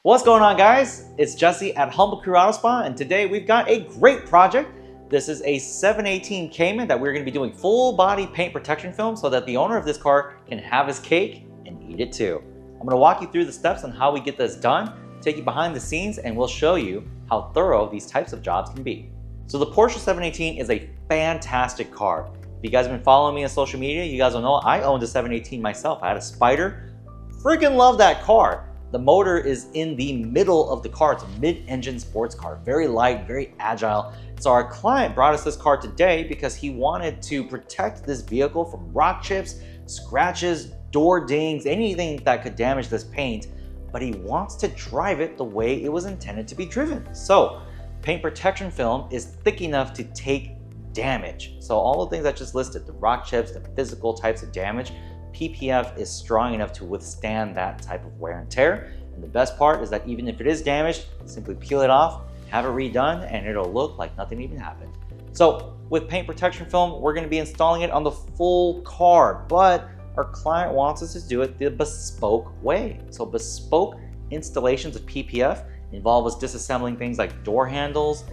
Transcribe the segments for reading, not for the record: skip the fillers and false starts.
What's going on, guys? It's Jesse at Humble Crew Auto Spa, and today we've got a great project. This is a 718 Cayman that we're going to be doing full body paint protection film so that the owner of this car can have his cake and eat it too. I'm going to walk you through the steps on how we get this done, take you behind the scenes, and we'll show you how thorough these types of jobs can be. So the Porsche 718 is a fantastic car. If you guys have been following me on social media, you guys will know I owned a 718 myself. I had a Spider. Freaking love that car. The motor is in the middle of the car. It's a mid-engine sports car, very light, very agile. So our client brought us this car today because he wanted to protect this vehicle from rock chips, scratches, door dings, anything that could damage this paint, but he wants to drive it the way it was intended to be driven. So paint protection film is thick enough to take damage. So all the things I just listed, the rock chips, the physical types of damage, PPF is strong enough to withstand that type of wear and tear. And the best part is that even if it is damaged, simply peel it off, have it redone, and it'll look like nothing even happened. So with paint protection film, we're going to be installing it on the full car, but our client wants us to do it the bespoke way. So bespoke installations of PPF involve us disassembling things like door handles,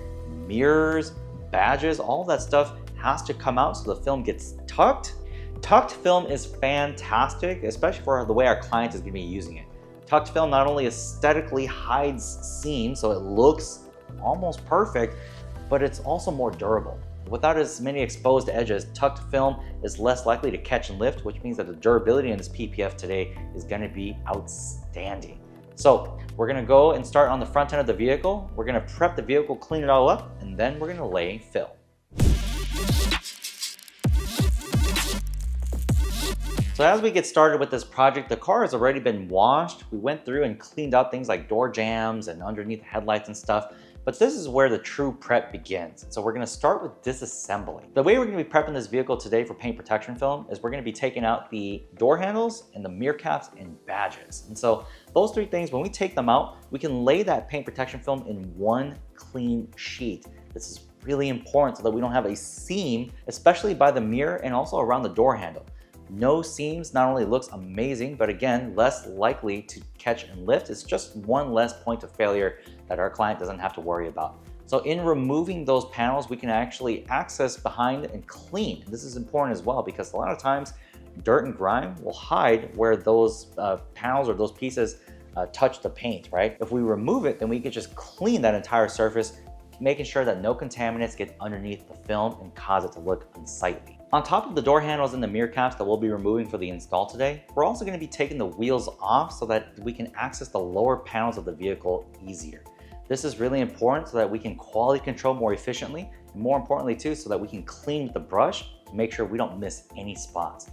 mirrors, badges. All that stuff has to come out so the film gets tucked. Tucked film is fantastic, especially for the way our client is going to be using it. Tucked film not only aesthetically hides seams, so it looks almost perfect, but it's also more durable. Without as many exposed edges, tucked film is less likely to catch and lift, which means that the durability in this PPF today is going to be outstanding. So we're going to go and start on the front end of the vehicle. We're going to prep the vehicle, clean it all up, and then we're going to lay fill. So as we get started with this project, the car has already been washed. We went through and cleaned out things like door jams and underneath the headlights and stuff. But this is where the true prep begins. So we're going to start with disassembly. The way we're going to be prepping this vehicle today for paint protection film is we're going to be taking out the door handles and the mirror caps and badges. And so those three things, when we take them out, we can lay that paint protection film in one clean sheet. This is really important so that we don't have a seam, especially by the mirror and also around the door handle. No seams not only looks amazing, but again, less likely to catch and lift. It's just one less point of failure that our client doesn't have to worry about. So in removing those panels, we can actually access behind and clean. This is important as well because a lot of times dirt and grime will hide where those panels or those pieces touch the paint, right? If we remove it, then we can just clean that entire surface, making sure that no contaminants get underneath the film and cause it to look unsightly. On top of the door handles and the mirror caps that we'll be removing for the install today, we're also going to be taking the wheels off so that we can access the lower panels of the vehicle easier. This is really important so that we can quality control more efficiently, and more importantly too, so that we can clean with the brush to make sure we don't miss any spots.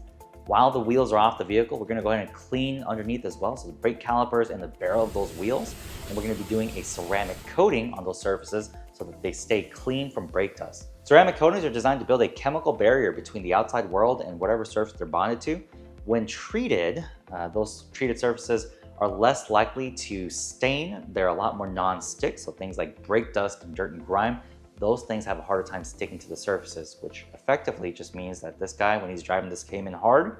While the wheels are off the vehicle, we're going to go ahead and clean underneath as well, so the brake calipers and the barrel of those wheels, and we're going to be doing a ceramic coating on those surfaces so that they stay clean from brake dust. Ceramic coatings are designed to build a chemical barrier between the outside world and whatever surface they're bonded to. When treated, those treated surfaces are less likely to stain. They're a lot more non-stick, so things like brake dust and dirt and grime, those things have a harder time sticking to the surfaces, which effectively just means that this guy, when he's driving this Cayman hard,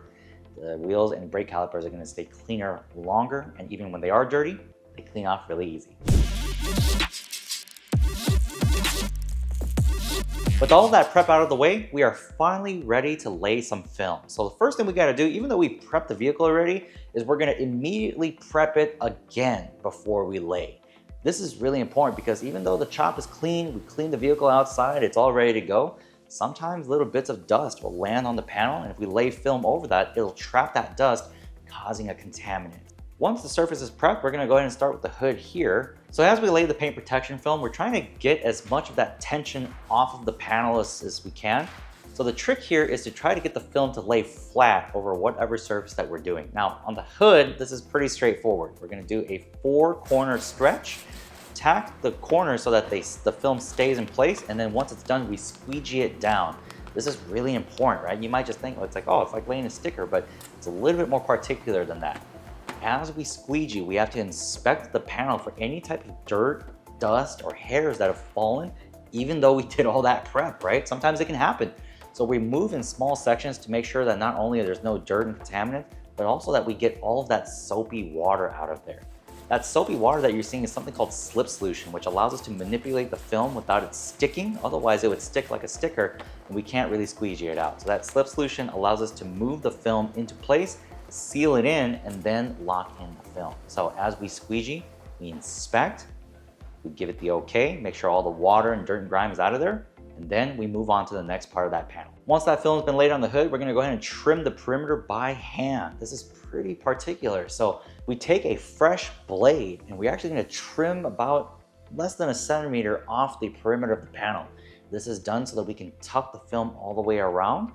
the wheels and brake calipers are going to stay cleaner longer, and even when they are dirty, they clean off really easy. With all of that prep out of the way, we are finally ready to lay some film. So the first thing we got to do, even though we prepped the vehicle already, is we're going to immediately prep it again before we lay. This is really important because even though the chop is clean, we cleaned the vehicle outside, it's all ready to go, sometimes little bits of dust will land on the panel, and if we lay film over that, it'll trap that dust, causing a contaminant. Once the surface is prepped, we're going to go ahead and start with the hood here. So as we lay the paint protection film, we're trying to get as much of that tension off of the panel as we can. So the trick here is to try to get the film to lay flat over whatever surface that we're doing. Now on the hood, this is pretty straightforward. We're going to do a 4-corner stretch, tack the corners so that the film stays in place, and then once it's done, we squeegee it down. This is really important, right? You might just think, oh, it's like laying a sticker, but it's a little bit more particular than that. As we squeegee, we have to inspect the panel for any type of dirt, dust, or hairs that have fallen, even though we did all that prep, right? Sometimes it can happen. So we move in small sections to make sure that not only there's no dirt and contaminant, but also that we get all of that soapy water out of there. That soapy water that you're seeing is something called slip solution, which allows us to manipulate the film without it sticking. Otherwise, it would stick like a sticker and we can't really squeegee it out. So that slip solution allows us to move the film into place, seal it in, and then lock in the film. So as we squeegee, we inspect, we give it the okay, make sure all the water and dirt and grime is out of there, and then we move on to the next part of that panel. Once that film's been laid on the hood, we're gonna go ahead and trim the perimeter by hand. This is pretty particular. So we take a fresh blade and we're actually gonna trim about less than 1 centimeter off the perimeter of the panel. This is done so that we can tuck the film all the way around,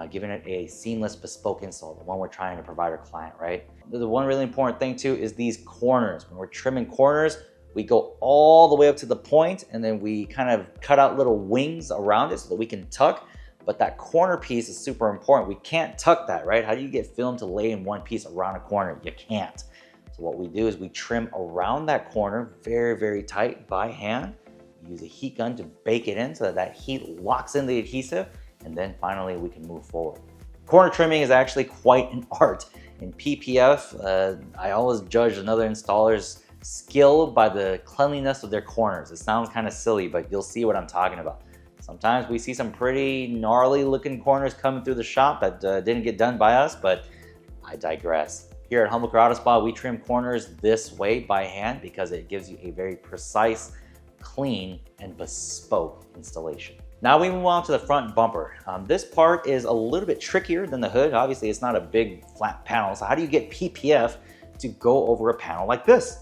giving it a seamless bespoke install, the one we're trying to provide our client, right? The one really important thing too is these corners. When we're trimming corners, we go all the way up to the point and then we kind of cut out little wings around it so that we can tuck. But that corner piece is super important. We can't tuck that, right? How do you get film to lay in one piece around a corner? You can't. So what we do is we trim around that corner very, very tight by hand. We use a heat gun to bake it in so that that heat locks in the adhesive, and then finally we can move forward. Corner trimming is actually quite an art. In PPF, I always judge another installer's skill by the cleanliness of their corners. It sounds kind of silly, but you'll see what I'm talking about. Sometimes we see some pretty gnarly looking corners coming through the shop that didn't get done by us, but I digress. Here at Humble Auto Spa, we trim corners this way by hand because it gives you a very precise, clean, and bespoke installation. Now we move on to the front bumper. This part is a little bit trickier than the hood. Obviously, it's not a big flat panel. So how do you get PPF to go over a panel like this?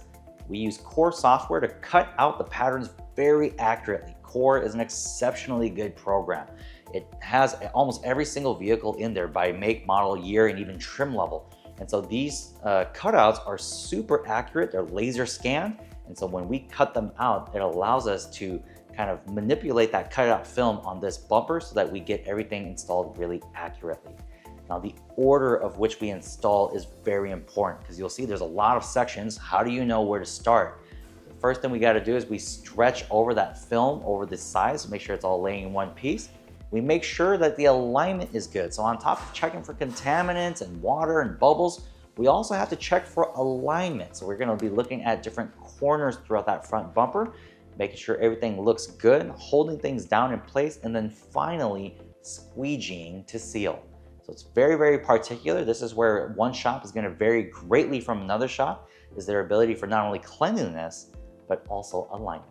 We use Core software to cut out the patterns very accurately. Core is an exceptionally good program. It has almost every single vehicle in there by make, model, year, and even trim level. And so these cutouts are super accurate. They're laser scanned. And so when we cut them out, it allows us to kind of manipulate that cutout film on this bumper so that we get everything installed really accurately. Now, the order of which we install is very important because you'll see there's a lot of sections. How do you know where to start? The first thing we got to do is we stretch over that film over the sides to make sure it's all laying in one piece. We make sure that the alignment is good. So on top of checking for contaminants and water and bubbles, we also have to check for alignment. So we're going to be looking at different corners throughout that front bumper, making sure everything looks good, holding things down in place, and then finally squeegeeing to seal. So it's very, very particular. This is where one shop is going to vary greatly from another shop, is their ability for not only cleanliness, but also alignment.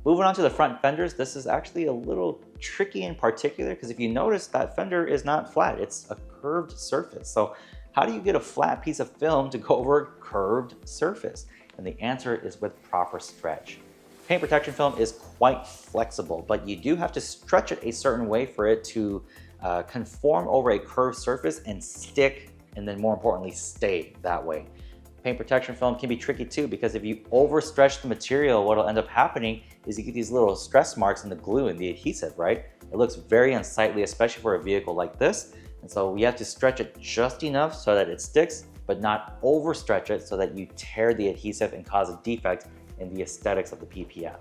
Moving on to the front fenders, this is actually a little tricky in particular because if you notice that fender is not flat, it's a curved surface. So how do you get a flat piece of film to go over a curved surface? And the answer is with proper stretch. Paint protection film is quite flexible, but you do have to stretch it a certain way for it to conform over a curved surface and stick, and then more importantly, stay that way. Paint protection film can be tricky too because if you overstretch the material, what will end up happening is you get these little stress marks in the glue and the adhesive, right? It looks very unsightly, especially for a vehicle like this. And so we have to stretch it just enough so that it sticks, but not overstretch it so that you tear the adhesive and cause a defect in the aesthetics of the PPF.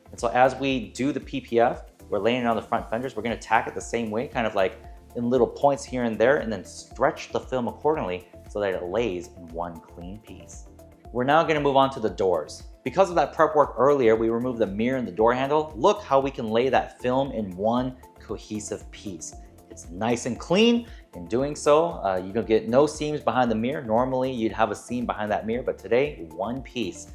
And so as we do the PPF, we're laying it on the front fenders, we're gonna tack it the same way, kind of like in little points here and there, and then stretch the film accordingly so that it lays in one clean piece. We're now gonna move on to the doors. Because of that prep work earlier, we removed the mirror and the door handle. Look how we can lay that film in one cohesive piece. It's nice and clean. In doing so, you're gonna get no seams behind the mirror. Normally you'd have a seam behind that mirror, but today, one piece,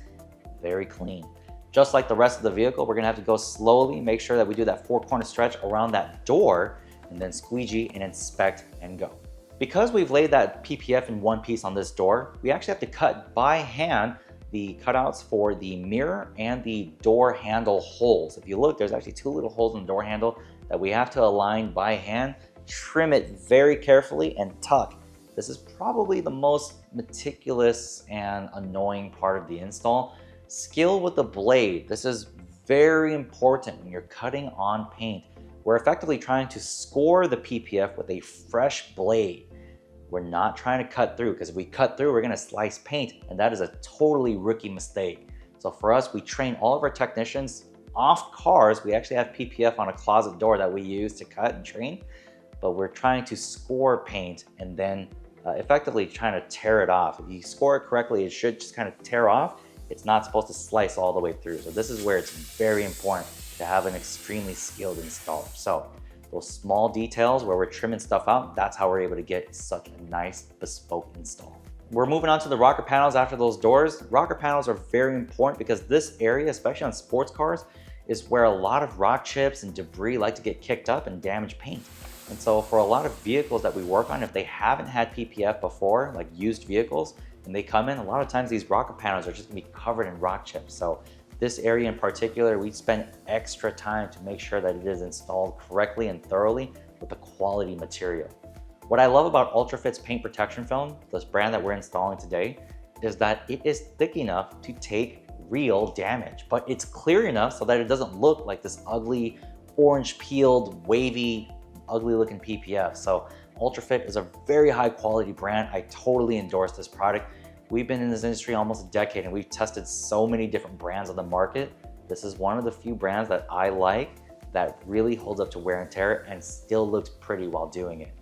very clean. Just like the rest of the vehicle, we're gonna have to go slowly, make sure that we do that 4-corner stretch around that door, and then squeegee and inspect and go. Because we've laid that PPF in one piece on this door, we actually have to cut by hand the cutouts for the mirror and the door handle holes. If you look, there's actually 2 little holes in the door handle that we have to align by hand, trim it very carefully, and tuck. This is probably the most meticulous and annoying part of the install. Skill with the blade. This is very important when you're cutting on paint. We're effectively trying to score the PPF with a fresh blade. We're not trying to cut through because if we cut through, we're gonna slice paint, and that is a totally rookie mistake. So for us, we train all of our technicians off cars. We actually have PPF on a closet door that we use to cut and train, but we're trying to score paint and then effectively trying to tear it off. If you score it correctly, it should just kind of tear off, it's not supposed to slice all the way through. So this is where it's very important to have an extremely skilled installer. So those small details where we're trimming stuff out, that's how we're able to get such a nice bespoke install. We're moving on to the rocker panels after those doors. Rocker panels are very important because this area, especially on sports cars, is where a lot of rock chips and debris like to get kicked up and damage paint. And so for a lot of vehicles that we work on, if they haven't had PPF before, like used vehicles, and they come in, a lot of times these rocker panels are just gonna be covered in rock chips. So this area in particular, we spend extra time to make sure that it is installed correctly and thoroughly with a quality material. What I love about UltraFit's paint protection film, this brand that we're installing today, is that it is thick enough to take real damage, but it's clear enough so that it doesn't look like this ugly, orange peeled, wavy, ugly looking PPF. So UltraFit is a very high quality brand. I totally endorse this product. We've been in this industry almost a decade and we've tested so many different brands on the market. This is one of the few brands that I like that really holds up to wear and tear and still looks pretty while doing it.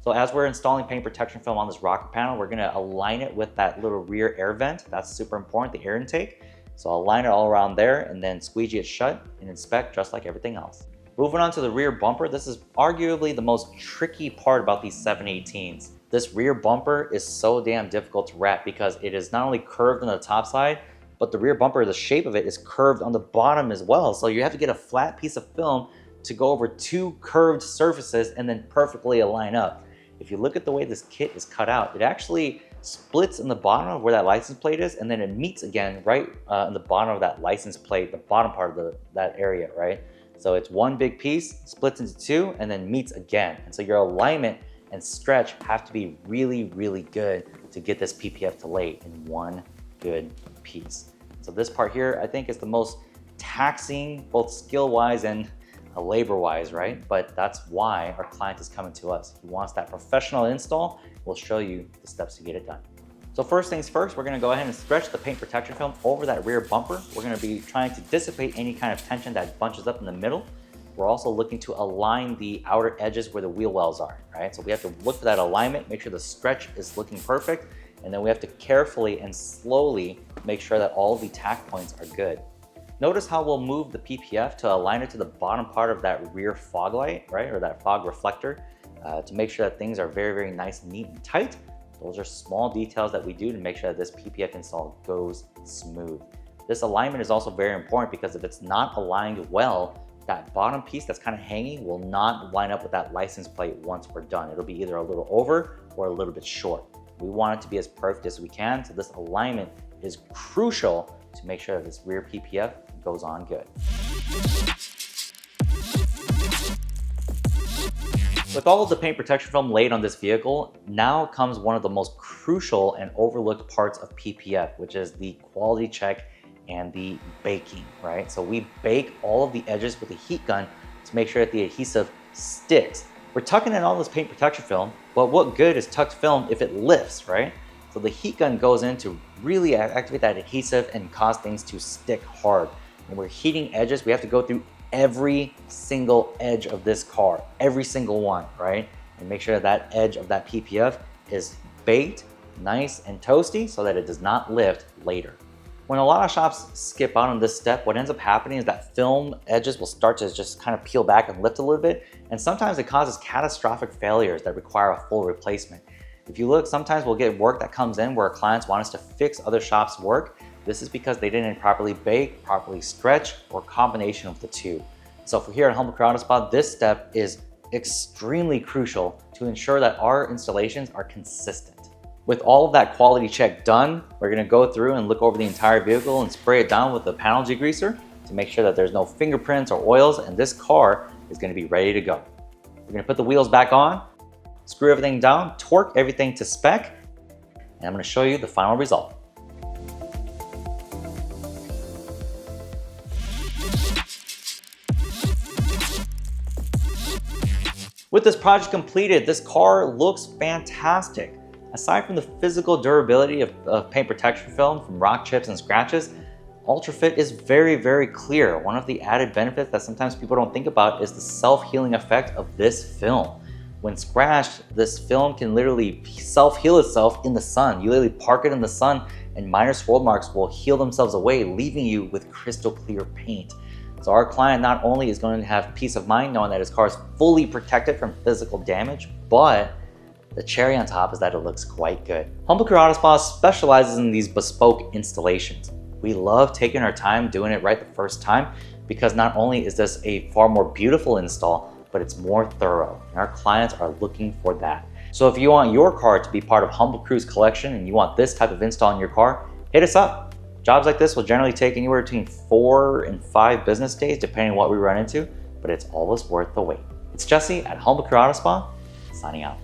So as we're installing paint protection film on this rocker panel, we're gonna align it with that little rear air vent. That's super important, the air intake. So I'll line it all around there and then squeegee it shut and inspect just like everything else. Moving on to the rear bumper, this is arguably the most tricky part about these 718s. This rear bumper is so damn difficult to wrap because it is not only curved on the top side, but the rear bumper, the shape of it is curved on the bottom as well. So you have to get a flat piece of film to go over two curved surfaces and then perfectly align up. If you look at the way this kit is cut out, it actually splits in the bottom of where that license plate is, and then it meets again right in the bottom of that license plate, the bottom part of that area, right? So it's one big piece, splits into two, and then meets again. And so your alignment and stretch have to be really, really good to get this PPF to lay in one good piece. So this part here, I think is the most taxing, both skill-wise and labor-wise, right? But that's why our client is coming to us. He wants that professional install. We'll show you the steps to get it done. So first things first, we're gonna go ahead and stretch the paint protection film over that rear bumper. We're gonna be trying to dissipate any kind of tension that bunches up in the middle. We're also looking to align the outer edges where the wheel wells are, right? So we have to look for that alignment, make sure the stretch is looking perfect, and then we have to carefully and slowly make sure that all of the tack points are good. Notice how we'll move the PPF to align it to the bottom part of that rear fog light, right? Or that fog reflector to make sure that things are very, very nice, neat, and tight. Those are small details that we do to make sure that this PPF install goes smooth. This alignment is also very important because if it's not aligned well, that bottom piece that's kind of hanging will not line up with that license plate once we're done. It'll be either a little over or a little bit short. We want it to be as perfect as we can, so this alignment is crucial to make sure that this rear PPF goes on good. With all of the paint protection film laid on this vehicle, now comes one of the most crucial and overlooked parts of PPF, which is the quality check and the baking, right? So we bake all of the edges with a heat gun to make sure that the adhesive sticks. We're tucking in all this paint protection film, but what good is tucked film if it lifts, right? So the heat gun goes in to really activate that adhesive and cause things to stick hard. When we're heating edges, we have to go through every single edge of this car, every single one, right? And make sure that edge of that PPF is baked nice and toasty so that it does not lift later. When a lot of shops skip out on this step, what ends up happening is that film edges will start to just kind of peel back and lift a little bit, and sometimes it causes catastrophic failures that require a full replacement. If you look, sometimes we'll get work that comes in where our clients want us to fix other shops' work. This is because they didn't properly bake, properly stretch, or combination of the two. So for here at Humble Auto Spa, this step is extremely crucial to ensure that our installations are consistent. With all of that quality check done, we're gonna go through and look over the entire vehicle and spray it down with the panel degreaser to make sure that there's no fingerprints or oils, and this car is gonna be ready to go. We're gonna put the wheels back on, screw everything down, torque everything to spec, and I'm gonna show you the final result. With this project completed, this car looks fantastic. Aside from the physical durability of paint protection film from rock chips and scratches, UltraFit is very, very clear. One of the added benefits that sometimes people don't think about is the self-healing effect of this film. When scratched, this film can literally self-heal itself in the sun. You literally park it in the sun and minor swirl marks will heal themselves away, leaving you with crystal clear paint. So our client not only is going to have peace of mind knowing that his car is fully protected from physical damage, but the cherry on top is that it looks quite good. Humble Crew Auto Spa specializes in these bespoke installations. We love taking our time doing it right the first time because not only is this a far more beautiful install, but it's more thorough, and our clients are looking for that. So if you want your car to be part of Humble Crew's collection and you want this type of install in your car, hit us up. Jobs like this will generally take anywhere between 4 and 5 business days, depending on what we run into, but it's always worth the wait. It's Jesse at Humble Crew Auto Spa, signing out.